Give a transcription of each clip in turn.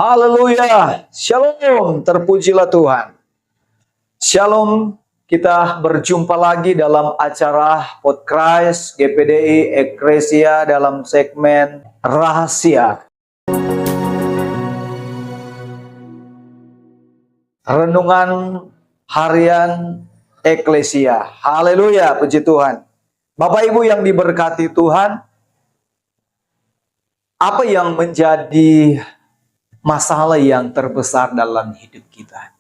Haleluya. Shalom. Terpujilah Tuhan. Shalom. Kita berjumpa lagi dalam acara podcast GPDI Eklesia dalam segmen Rahasia. Renungan harian Eklesia. Haleluya. Puji Tuhan. Bapak Ibu yang diberkati Tuhan, apa yang menjadi masalah yang terbesar dalam hidup kita?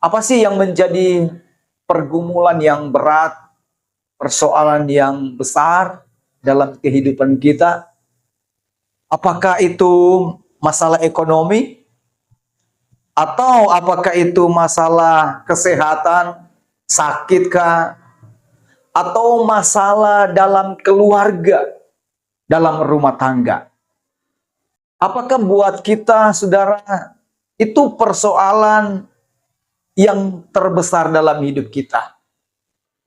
Apa sih yang menjadi pergumulan yang berat, persoalan yang besar dalam kehidupan kita? Apakah itu masalah ekonomi? Atau apakah itu masalah kesehatan, sakitkah? Atau masalah dalam keluarga, dalam rumah tangga? Apakah buat kita, saudara, itu persoalan yang terbesar dalam hidup kita?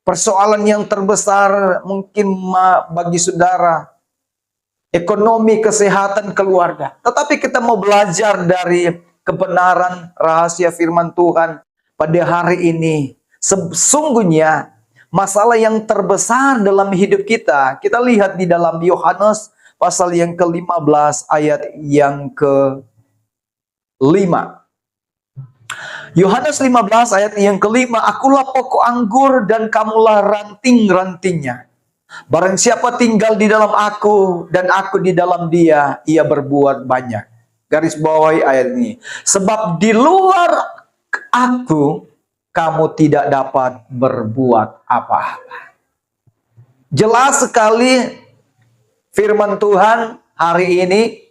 Persoalan yang terbesar mungkin bagi saudara, ekonomi, kesehatan, keluarga. Tetapi kita mau belajar dari kebenaran rahasia firman Tuhan pada hari ini. Sesungguhnya masalah yang terbesar dalam hidup kita, kita lihat di dalam Yohanes pasal yang ke-15 ayat yang ke-5. Yohanes 15 ayat yang ke-5, akulah pokok anggur dan kamulah ranting-rantingnya. Barang siapa tinggal di dalam aku dan aku di dalam dia, ia berbuat banyak. Garis bawahi ayat ini. Sebab di luar aku, kamu tidak dapat berbuat apa-apa. Jelas sekali firman Tuhan hari ini.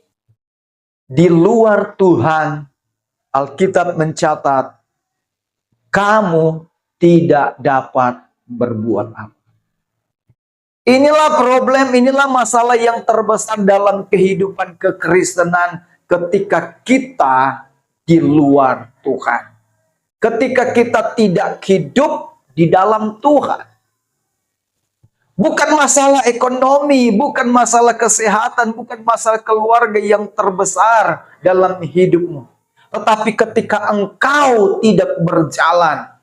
Di luar Tuhan, Alkitab mencatat, kamu tidak dapat berbuat apa. Inilah problem, inilah masalah yang terbesar dalam kehidupan kekristenan ketika kita di luar Tuhan. Ketika kita tidak hidup di dalam Tuhan. Bukan masalah ekonomi, bukan masalah kesehatan, bukan masalah keluarga yang terbesar dalam hidupmu. Tetapi ketika engkau tidak berjalan,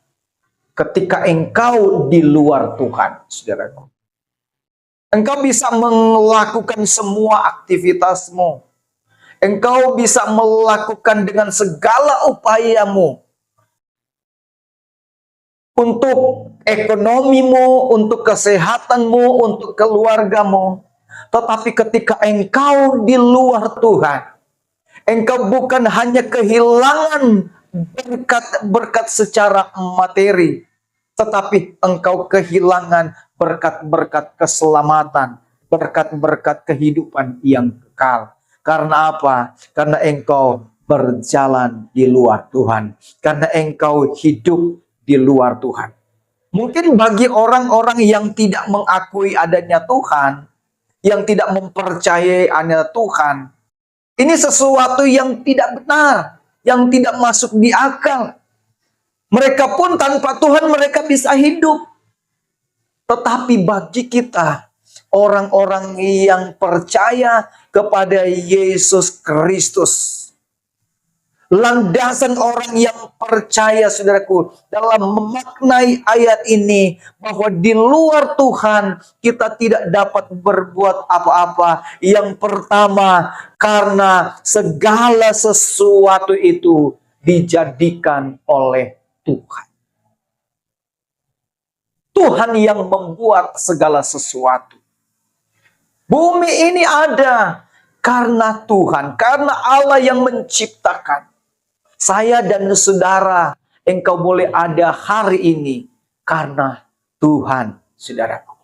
ketika engkau di luar Tuhan, saudaraku. Engkau bisa melakukan semua aktivitasmu. Engkau bisa melakukan dengan segala upayamu. Untuk ekonomimu, untuk kesehatanmu, untuk keluargamu. Tetapi ketika engkau di luar Tuhan, engkau bukan hanya kehilangan berkat-berkat secara materi, tetapi engkau kehilangan berkat-berkat keselamatan, berkat-berkat kehidupan yang kekal. Karena apa? Karena engkau berjalan di luar Tuhan. Karena engkau hidup di luar Tuhan. Mungkin bagi orang-orang yang tidak mengakui adanya Tuhan, yang tidak mempercayai adanya Tuhan, ini sesuatu yang tidak benar, yang tidak masuk di akal. Mereka pun tanpa Tuhan mereka bisa hidup. Tetapi bagi kita, orang-orang yang percaya kepada Yesus Kristus, landasan orang yang percaya, saudaraku, dalam memaknai ayat ini, bahwa di luar Tuhan kita tidak dapat berbuat apa-apa. Yang pertama, karena segala sesuatu itu dijadikan oleh Tuhan. Tuhan yang membuat segala sesuatu. Bumi ini ada karena Tuhan, karena Allah yang menciptakan. Saya dan saudara, engkau boleh ada hari ini karena Tuhan, saudaraku.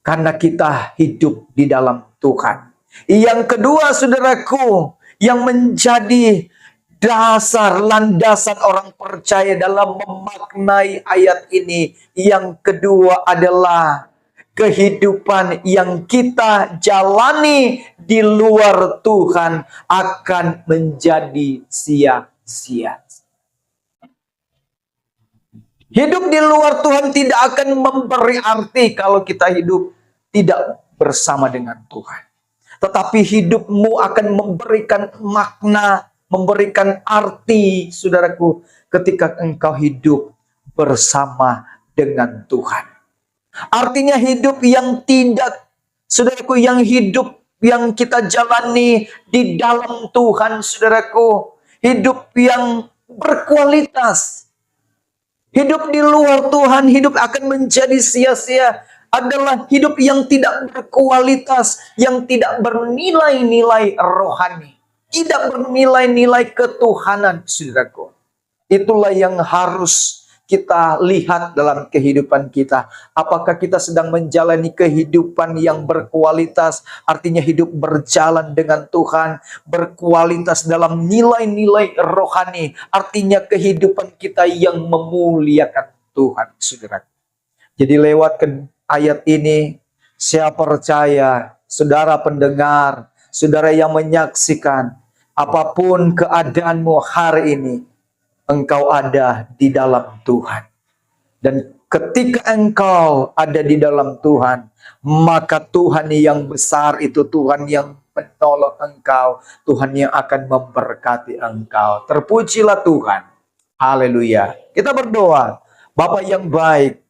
Karena kita hidup di dalam Tuhan. Yang kedua, saudaraku, yang menjadi dasar, landasan orang percaya dalam memaknai ayat ini. Yang kedua adalah kehidupan yang kita jalani di luar Tuhan akan menjadi sia-sia. Hidup di luar Tuhan tidak akan memberi arti kalau kita hidup tidak bersama dengan Tuhan. Tetapi hidupmu akan memberikan makna memberikan arti, saudaraku, ketika engkau hidup bersama dengan Tuhan. Artinya hidup yang tidak, saudaraku, yang hidup yang kita jalani di dalam Tuhan, saudaraku, hidup yang berkualitas. Hidup di luar Tuhan, hidup akan menjadi sia-sia. Adalah hidup yang tidak berkualitas, yang tidak bernilai-nilai rohani, tidak bernilai-nilai ketuhanan, saudaraku. Itulah yang harus kita lihat dalam kehidupan kita. Apakah kita sedang menjalani kehidupan yang berkualitas, artinya hidup berjalan dengan Tuhan, berkualitas dalam nilai-nilai rohani, artinya kehidupan kita yang memuliakan Tuhan, saudara. Jadi lewat ayat ini, saya percaya, saudara pendengar, saudara yang menyaksikan, apapun keadaanmu hari ini, engkau ada di dalam Tuhan. Dan ketika engkau ada di dalam Tuhan, maka Tuhan yang besar itu, Tuhan yang menolong engkau, Tuhan yang akan memberkati engkau. Terpujilah Tuhan. Haleluya. Kita berdoa. Bapa yang baik,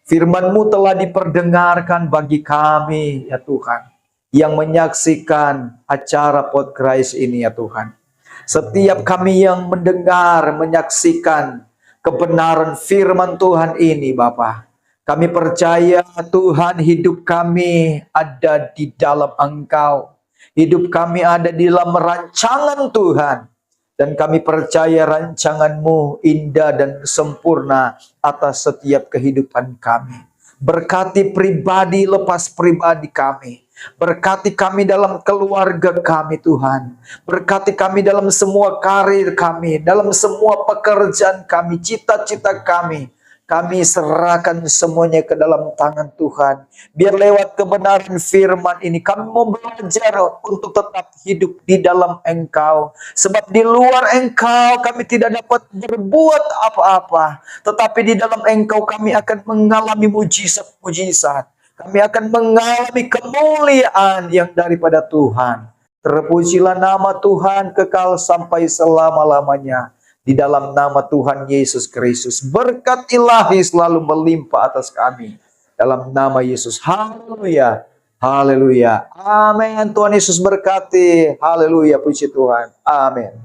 firman-Mu telah diperdengarkan bagi kami, ya Tuhan, yang menyaksikan acara podcast ini, ya Tuhan. Setiap kami yang mendengar, menyaksikan kebenaran firman Tuhan ini, Bapa, kami percaya Tuhan, hidup kami ada di dalam Engkau. Hidup kami ada di dalam rancangan Tuhan. Dan kami percaya rancangan-Mu indah dan sempurna atas setiap kehidupan kami. Berkati pribadi lepas pribadi kami. Berkati kami dalam keluarga kami, Tuhan. Berkati kami dalam semua karir kami, dalam semua pekerjaan kami, cita-cita kami. Kami serahkan semuanya ke dalam tangan Tuhan. Biar lewat kebenaran firman ini kami mau belajar untuk tetap hidup di dalam Engkau. Sebab di luar Engkau kami tidak dapat berbuat apa-apa. Tetapi di dalam Engkau kami akan mengalami mujizat-mujizat. Kami akan mengalami kemuliaan yang daripada Tuhan. Terpujilah nama Tuhan kekal sampai selama-lamanya. Di dalam nama Tuhan Yesus Kristus, berkat ilahi selalu melimpah atas kami. Dalam nama Yesus, haleluya, haleluya, amin. Tuhan Yesus berkati, haleluya, puji Tuhan, amin.